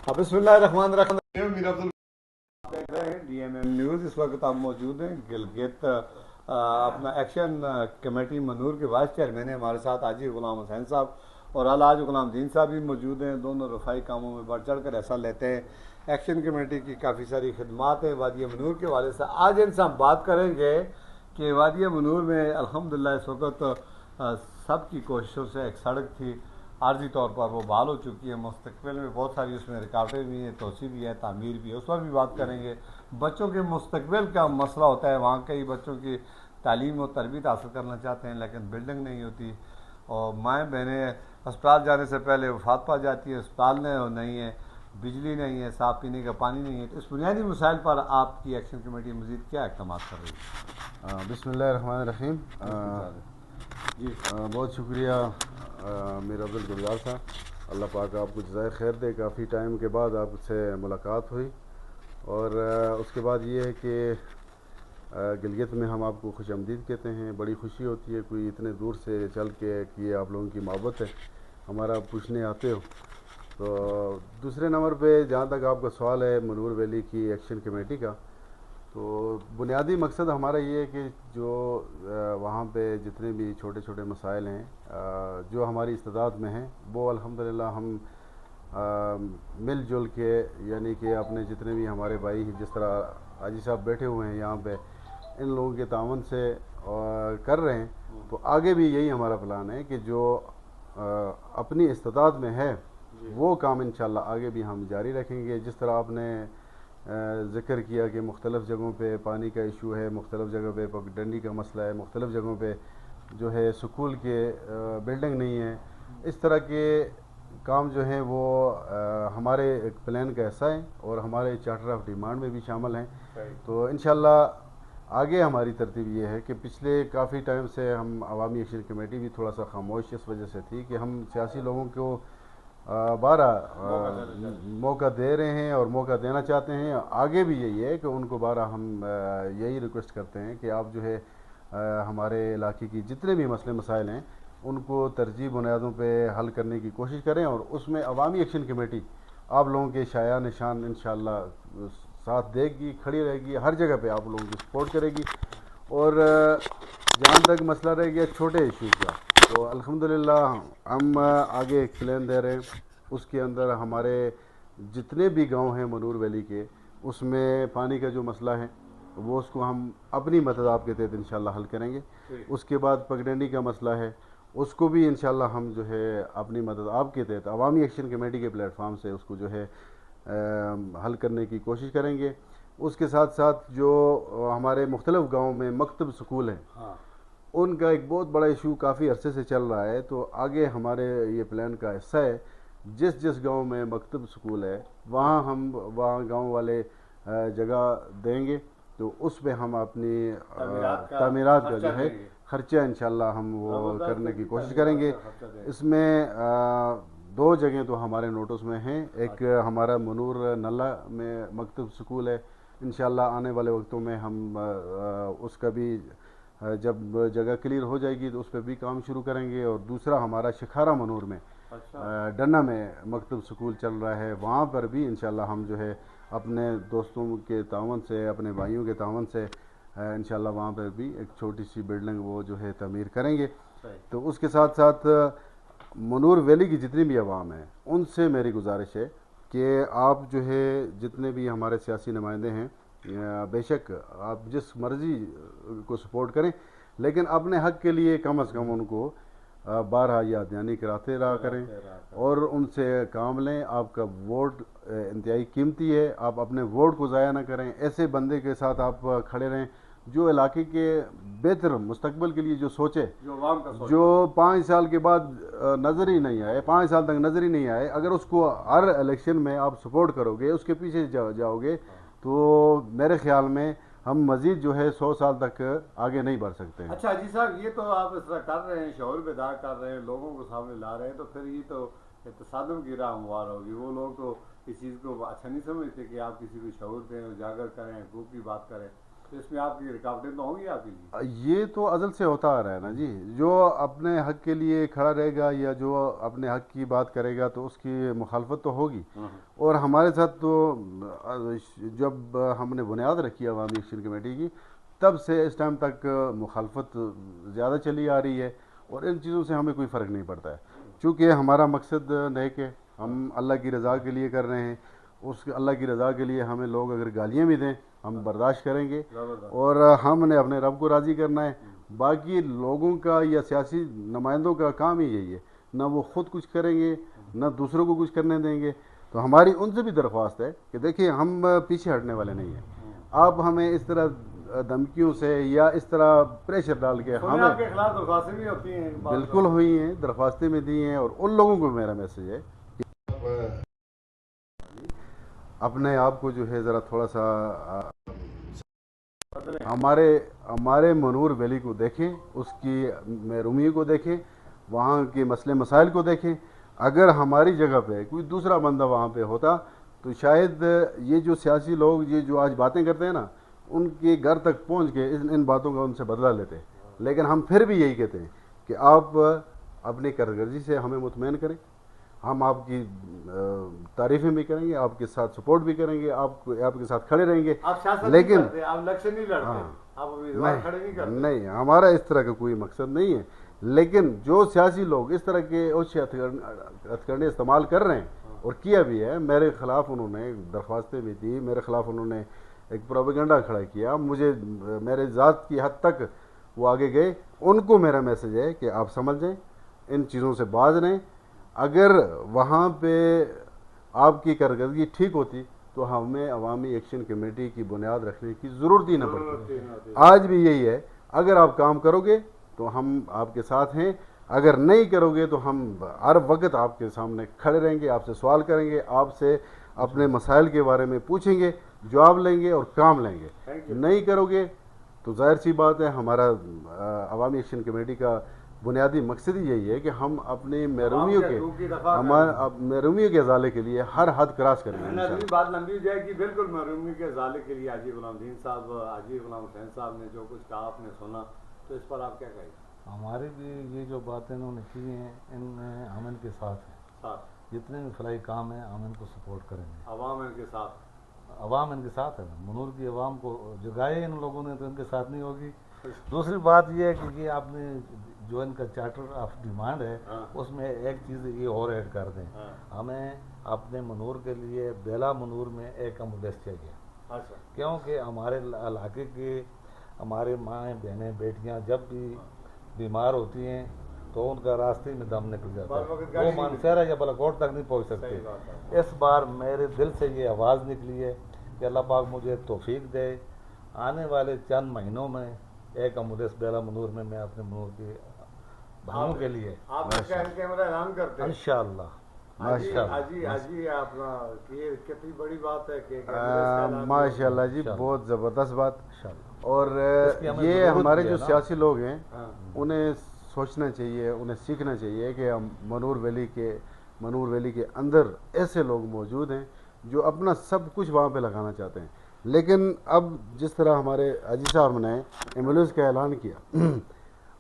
بسم اللہ الرحمن الرحیم. میر عبد دیکھ رہے ہیں ڈی ایم ایم نیوز. اس وقت آپ موجود ہیں گلگت اپنا ایکشن کمیٹی منور کے وائس چیئرمین ہیں ہمارے ساتھ حاجی غلام حسین صاحب اور الحاج غلام دین صاحب بھی موجود ہیں. دونوں رفائی کاموں میں بڑھ چڑھ کر حصہ لیتے ہیں. ایکشن کمیٹی کی کافی ساری خدمات ہیں وادی منور کے حوالے سے. آج ان سے ہم بات کریں گے کہ وادی منور میں الحمدللہ اس وقت سب کی کوششوں سے ایک سڑک تھی عارضی طور پر وہ بحال ہو چکی ہے. مستقبل میں بہت ساری اس میں رکاوٹیں بھی ہیں, توسیع بھی ہے, تعمیر بھی ہے, اس پر بھی بات کریں گے. بچوں کے مستقبل کا مسئلہ ہوتا ہے. وہاں کئی بچوں کی تعلیم و تربیت حاصل کرنا چاہتے ہیں لیکن بلڈنگ نہیں ہوتی اور مائیں بہنیں اسپتال جانے سے پہلے وفات پا جاتی ہے. اسپتال نہیں ہے, بجلی نہیں ہے, صاف پینے کا پانی نہیں ہے. تو اس بنیادی مسائل پر آپ کی ایکشن کمیٹی مزید کیا اقدامات کر رہی ہے؟ بسم اللہ الرحمن الرحیم. جی بہت شکریہ میر عبدالگزار صاحب. اللہ پاک آپ کو جزائے خیر دے. کافی ٹائم کے بعد آپ سے ملاقات ہوئی اور اس کے بعد یہ ہے کہ گلگت میں ہم آپ کو خوش آمدید کہتے ہیں. بڑی خوشی ہوتی ہے کوئی اتنے دور سے چل کے کہ یہ آپ لوگوں کی محبت ہے ہمارا پوچھنے آتے ہو. تو دوسرے نمبر پہ جہاں تک آپ کا سوال ہے منور ویلی کی ایکشن کمیٹی کا, تو بنیادی مقصد ہمارا یہ ہے کہ جو وہاں پہ جتنے بھی چھوٹے چھوٹے مسائل ہیں جو ہماری استطاعت میں ہیں وہ الحمدللہ ہم مل جل کے, یعنی کہ اپنے جتنے بھی ہمارے بھائی جس طرح حاجی صاحب بیٹھے ہوئے ہیں یہاں پہ, ان لوگوں کے تعاون سے کر رہے ہیں. تو آگے بھی یہی ہمارا پلان ہے کہ جو اپنی استطاعت میں ہے وہ کام انشاءاللہ آگے بھی ہم جاری رکھیں گے. جس طرح آپ نے ذکر کیا کہ مختلف جگہوں پہ پانی کا ایشو ہے, مختلف جگہ پہ پگڈنڈی کا مسئلہ ہے, مختلف جگہوں پہ جو ہے سکول کے بلڈنگ نہیں ہے, اس طرح کے کام جو ہیں وہ ہمارے ایک پلان کا حصہ ہیں اور ہمارے چارٹر آف ڈیمانڈ میں بھی شامل ہیں. تو انشاءاللہ آگے ہماری ترتیب یہ ہے کہ پچھلے کافی ٹائم سے ہم عوامی ایکشن کمیٹی بھی تھوڑا سا خاموش اس وجہ سے تھی کہ ہم سیاسی لوگوں کو بارہ موقع دے رہے ہیں اور موقع دینا چاہتے ہیں. آگے بھی یہی ہے کہ ان کو بارہ ہم یہی ریکویسٹ کرتے ہیں کہ آپ جو ہے ہمارے علاقے کی جتنے بھی مسئلے مسائل ہیں ان کو ترجیح بنیادوں پہ حل کرنے کی کوشش کریں اور اس میں عوامی ایکشن کمیٹی آپ لوگوں کے شایع نشان انشاءاللہ ساتھ دے گی, کھڑی رہے گی, ہر جگہ پہ آپ لوگوں کی سپورٹ کرے گی. اور جہاں تک مسئلہ رہ گیا چھوٹے ایشوز کا, تو الحمدللہ ہم آگے ایک پلان دے رہے ہیں. اس کے اندر ہمارے جتنے بھی گاؤں ہیں منور ویلی کے, اس میں پانی کا جو مسئلہ ہے وہ اس کو ہم اپنی مدد آپ کے تحت انشاءاللہ حل کریں گے. اس کے بعد پگڈنڈی کا مسئلہ ہے اس کو بھی انشاءاللہ ہم جو ہے اپنی مدد آپ کے تحت عوامی ایکشن کمیٹی کے پلیٹ فارم سے اس کو جو ہے حل کرنے کی کوشش کریں گے. اس کے ساتھ ساتھ جو ہمارے مختلف گاؤں میں مکتب سکول ہیں ان کا ایک بہت بڑا ایشو کافی عرصے سے چل رہا ہے. تو آگے ہمارے یہ پلان کا حصہ ہے جس جس گاؤں میں مکتب سکول ہے وہاں گاؤں والے جگہ دیں گے تو اس پہ ہم اپنی تعمیرات کا جو ہے خرچہ انشاءاللہ ہم وہ کرنے کی کوشش کریں گے. اس میں دو جگہیں تو ہمارے نوٹس میں ہیں. ایک ہمارا منور نلہ میں مکتب سکول ہے, انشاءاللہ آنے والے وقتوں میں ہم اس کا بھی جب جگہ کلیئر ہو جائے گی تو اس پہ بھی کام شروع کریں گے. اور دوسرا ہمارا شکھارا منور میں ڈنا میں مکتب سکول چل رہا ہے, وہاں پر بھی انشاءاللہ ہم جو ہے اپنے دوستوں کے تعاون سے, اپنے بھائیوں کے تعاون سے انشاءاللہ وہاں پر بھی ایک چھوٹی سی بلڈنگ وہ جو ہے تعمیر کریں گے. تو اس کے ساتھ ساتھ منور ویلی کی جتنی بھی عوام ہیں ان سے میری گزارش ہے کہ آپ جو ہے جتنے بھی ہمارے سیاسی نمائندے ہیں بے شک آپ جس مرضی کو سپورٹ کریں لیکن اپنے حق کے لیے کم از کم ان کو بارہا یاد یعنی کراتے رہا کریں اور ان سے کام لیں. آپ کا ووٹ انتہائی قیمتی ہے, آپ اپنے ووٹ کو ضائع نہ کریں. ایسے بندے کے ساتھ آپ کھڑے رہیں جو علاقے کے بہتر مستقبل کے لیے جو سوچے, جو 5 سال کے بعد نظر ہی نہیں آئے, 5 سال تک نظر ہی نہیں آئے. اگر اس کو ہر الیکشن میں آپ سپورٹ کرو گے, اس کے پیچھے جاؤ گے, تو میرے خیال میں ہم مزید جو ہے 100 سال تک آگے نہیں بڑھ سکتے ہیں. اچھا جی صاحب, یہ تو آپ اس طرح کر رہے ہیں, شعور بیدار کر رہے ہیں, لوگوں کو سامنے لا رہے ہیں, تو پھر یہ تو تصادم کی راہ ہموار ہوگی. وہ لوگ تو اس چیز کو اچھا نہیں سمجھتے کہ آپ کسی کو شعور دیں, اجاگر کریں, حقوق کی بات کریں. تو اس میں آپ کی رکاوٹیں تو ہوں گی آپ کے لیے؟ یہ تو ازل سے ہوتا آ رہا ہے نا جی، جو اپنے حق کے لیے کھڑا رہے گا یا جو اپنے حق کی بات کرے گا تو اس کی مخالفت تو ہوگی. اور ہمارے ساتھ تو جب ہم نے بنیاد رکھی عوامی ایکشن کمیٹی کی تب سے اس ٹائم تک مخالفت زیادہ چلی آ رہی ہے، اور ان چیزوں سے ہمیں کوئی فرق نہیں پڑتا ہے، چونکہ ہمارا مقصد نیک ہے، ہم اللہ کی رضا کے لیے کر رہے ہیں. اس اللہ کی رضا کے لیے ہمیں لوگ اگر گالیاں بھی دیں ہم برداشت کریں گے، اور ہم نے اپنے رب کو راضی کرنا ہے. باقی لوگوں کا یا سیاسی نمائندوں کا کام ہی یہی ہے، نہ وہ خود کچھ کریں گے نہ دوسروں کو کچھ کرنے دیں گے. تو ہماری ان سے بھی درخواست ہے کہ دیکھیں ہم پیچھے ہٹنے والے نہیں ہیں. آپ ہمیں اس طرح دھمکیوں سے یا اس طرح پریشر ڈال کے ہمیں آپ کے خلاف درخواستیں بھی ہوتی ہیں؟ بالکل ہوئی ہیں، درخواستیں بھی دی ہیں. اور ان لوگوں کو میرا میسج ہے اپنے آپ کو جو ہے ذرا تھوڑا سا ہمارے منور ویلی کو دیکھیں، اس کی محرومی کو دیکھیں، وہاں کے مسئلے مسائل کو دیکھیں. اگر ہماری جگہ پہ کوئی دوسرا بندہ وہاں پہ ہوتا تو شاید یہ جو سیاسی لوگ یہ جو آج باتیں کرتے ہیں نا ان کے گھر تک پہنچ کے ان باتوں کا ان سے بدلہ لیتے. لیکن ہم پھر بھی یہی کہتے ہیں کہ آپ اپنی کارکردگی سے ہمیں مطمئن کریں، ہم آپ کی تعریفیں بھی کریں گے، آپ کے ساتھ سپورٹ بھی کریں گے، آپ کے ساتھ کھڑے رہیں گے. لیکن آپ الیکشن نہیں لڑتے، آپ امیدوار کھڑے نہیں کرتے؟ نہیں، ہمارا اس طرح کا کوئی مقصد نہیں ہے. لیکن جو سیاسی لوگ اس طرح کے اوچھے ہتھکرنڈے استعمال کر رہے ہیں اور کیا بھی ہے، میرے خلاف انہوں نے درخواستیں بھی دی، میرے خلاف انہوں نے ایک پروپیگنڈا کھڑا کیا، مجھے میرے ذات کی حد تک وہ آگے گئے. ان کو میرا میسج ہے کہ آپ سمجھ جائیں، ان چیزوں سے باز رہیں. اگر وہاں پہ آپ کی کارکردگی ٹھیک ہوتی تو ہمیں عوامی ایکشن کمیٹی کی بنیاد رکھنے کی ضرورت ہی نہ پڑتی. آج بھی یہی ہے، اگر آپ کام کرو گے تو ہم آپ کے ساتھ ہیں، اگر نہیں کرو گے تو ہم ہر وقت آپ کے سامنے کھڑے رہیں گے، آپ سے سوال کریں گے، آپ سے اپنے مسائل کے بارے میں پوچھیں گے، جواب لیں گے اور کام لیں گے. نہیں کرو گے تو ظاہر سی بات ہے ہمارا عوامی ایکشن کمیٹی کا بنیادی مقصد ہی یہی ہے کہ ہم اپنی محرومیوں کے ازالے کے لیے ہر حد کراس کریں گے. بات لمبی ہو جائے گی. بالکل محرومی کے ازالے کے لیے حاجی غلام دین صاحب، حاجی غلام حسین صاحب نے جو کچھ کہا آپ نے سنا، تو اس پر آپ کیا کہیں؟ ہمارے بھی یہ جو باتیں انہوں نے کی ہیں ان میں ہم ان کے ساتھ ہیں، جتنے بھی فلاحی کام ہیں ہم ان کو سپورٹ کریں گے. عوام ان کے ساتھ، عوام ان کے ساتھ ہے نا. منور کی عوام کو جگائے ان لوگوں نے تو ان کے ساتھ نہیں ہوگی. دوسری بات یہ ہے کہ یہ آپ نے جو ان کا چارٹر آف ڈیمانڈ ہے اس میں ایک چیز یہ اور ایڈ کر دیں، ہمیں اپنے منور کے لیے بیلا منور میں ایک ایمبولینس چاہیے. کیونکہ ہمارے علاقے کے ہمارے مائیں بہنیں بیٹیاں جب بھی بیمار ہوتی ہیں تو ان کا راستے میں دم نکل جاتا ہے، وہ مانسہرہ یا بالاکوٹ تک نہیں پہنچ سکتے. اس بار میرے دل سے یہ آواز نکلی ہے کہ اللہ پاک مجھے توفیق دے، آنے والے چند مہینوں میں ایک ایمبولینس بیلا منور میں میں اپنے منور کے بھائیوں کے لیے اعلان کرتے ہیں انشاءاللہ. حاجی آپ یہ کتنی بڑی بات ہے کہ ماشاءاللہ جی، بہت زبردست بات. اور یہ ہمارے جو سیاسی لوگ ہیں انہیں سوچنا چاہیے، انہیں سیکھنا چاہیے کہ منور ویلی کے اندر ایسے لوگ موجود ہیں جو اپنا سب کچھ وہاں پہ لگانا چاہتے ہیں. لیکن اب جس طرح ہمارے حاجی صاحب نے ایمبولینس کا اعلان کیا،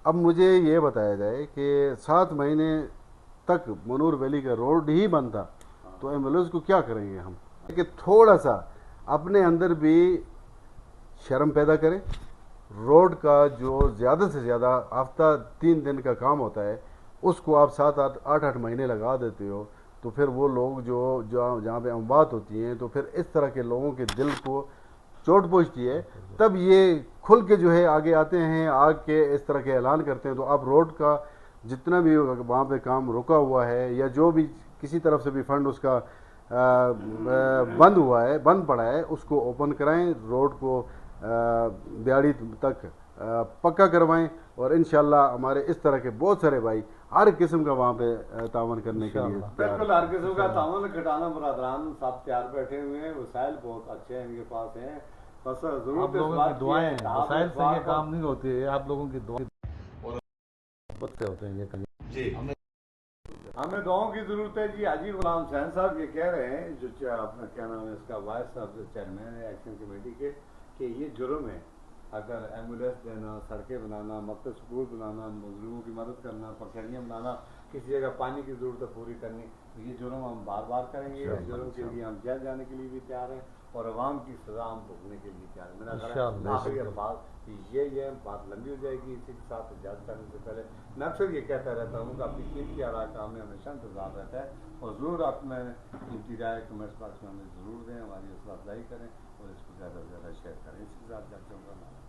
اب مجھے یہ بتایا جائے کہ 7 مہینے تک منور ویلی کا روڈ ہی بند تھا تو ایمبولینس کو کیا کریں گے ہم؟ کہ تھوڑا سا اپنے اندر بھی شرم پیدا کریں. روڈ کا جو زیادہ سے زیادہ ہفتہ 3 دن کا کام ہوتا ہے اس کو آپ 7-8 مہینے لگا دیتے ہو تو پھر وہ لوگ جو جہاں پہ اموات ہوتی ہیں تو پھر اس طرح کے لوگوں کے دل کو چوٹ پہنچتی ہے. تب یہ کھل کے جو ہے آگے آتے ہیں، آگ کے اس طرح کے اعلان کرتے ہیں. تو آپ روڈ کا جتنا بھی وہاں پہ کام رکا ہوا ہے یا جو بھی کسی طرف سے بھی فنڈ اس کا بند پڑا ہے اس کو اوپن کرائیں، روڈ کو بیاڑی تک پکا کروائیں. اور انشاءاللہ ہمارے اس طرح کے بہت سارے بھائی ہر قسم کا وہاں پہ تعاون کرنے کے لیے بالکل ہر قسم کا تعاون کھٹانا برادران سب تیار بیٹھے ہوئے ہیں. وسائل بہت اچھے ہیں ان کے پاس ہیں، بس ضرورت آپ لوگوں کی دعائیں ہیں. وسائل سے یہ کام نہیں ہوتے، آپ لوگوں کی دعائیں ہوتے ہیں. یہ ہمیں دعاؤں کی ضرورت ہے. جی حاجی غلام حسین صاحب یہ کہہ رہے ہیں جو اپنا کیا نام ہے اس کا وائس چیئرمین ہے ایکشن کمیٹی کے، کہ یہ جرم ہے اگر ایمبولینس دینا، سڑکیں بنانا، مکتب سکول بنانا، مظلوموں کی مدد کرنا، پگڈنڈیاں بنانا، کسی جگہ پانی کی ضرورت پوری کرنی، تو یہ جرم ہم بار بار کریں گے. اس جرم کے لیے ہم جیل جانے کے لیے بھی تیار ہیں اور عوام کی سزا ہم بھگتنے کے لیے تیار ہیں. میرا خیال ہے آخری الفاظ یہ بات لمبی ہو جائے گی. اسی کے ساتھ اجازت کرنے سے پہلے میں اکثر یہ کہتا رہتا ہوں کہ اپنی قیمتی آراء کا ہمیں ہمیشہ انتظار رہتا ہے اور ضرور آپ میں قیمتی رائے کمنٹس باکس میں ہمیں ضرور دیں، ہماری حوصلہ افزائی کریں اور اس کو زیادہ سے زیادہ شیئر کریں. اس کے ساتھ چلتا ہوں.